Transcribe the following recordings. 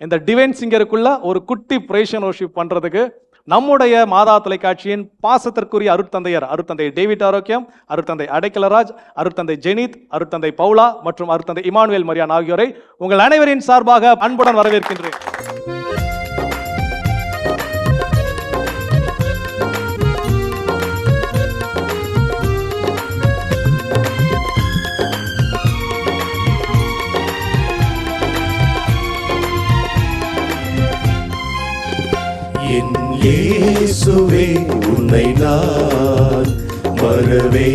இந்த டிவைன் சிங்கருக்குள்ள ஒரு குட்டி பிரேஷன் வர்ஷிப் பண்றதுக்கு நம்முடைய மாதா தொலைக்காட்சியின் பாசத்திற்குரிய அருட்தந்தை டேவிட் ஆரோக்கியம், அருட்தந்தை அடைக்கலராஜ், அருட்தந்தை ஜெனித், அருட்தந்தை பவுலா மற்றும் அருட்தந்தை இமானுவேல் மரியான் ஆகியோரை உங்கள் அனைவரின் சார்பாக அன்புடன் வரவேற்கின்றேன். என் இயேசுவே உன்னை நான் மறவே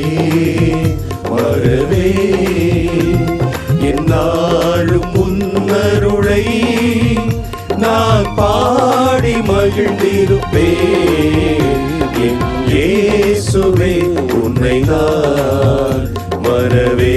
என்னாலும் முன்னருளை நான் பாடி மகிழ்ந்திருப்பேன். என் இயேசுவே உன்னை நான் மறவே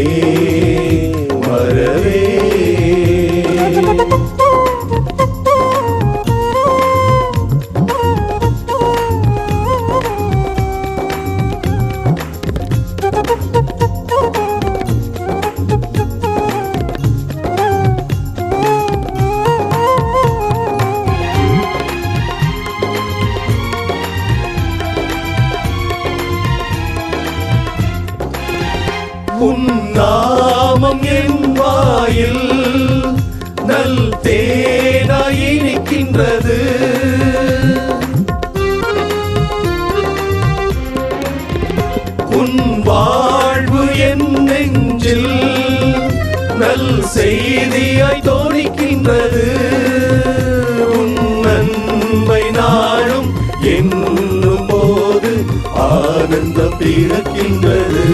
உன் நாமம் என் வாயில் நல் தேனாய் இனிக்கின்றது. உன் வாழ்வு என் நெஞ்சில் நல் செய்தியாய் தோணிக்கின்றது. உன் அன்பை நாளும் என்னும் போது ஆனந்தம் பிறக்கின்றது.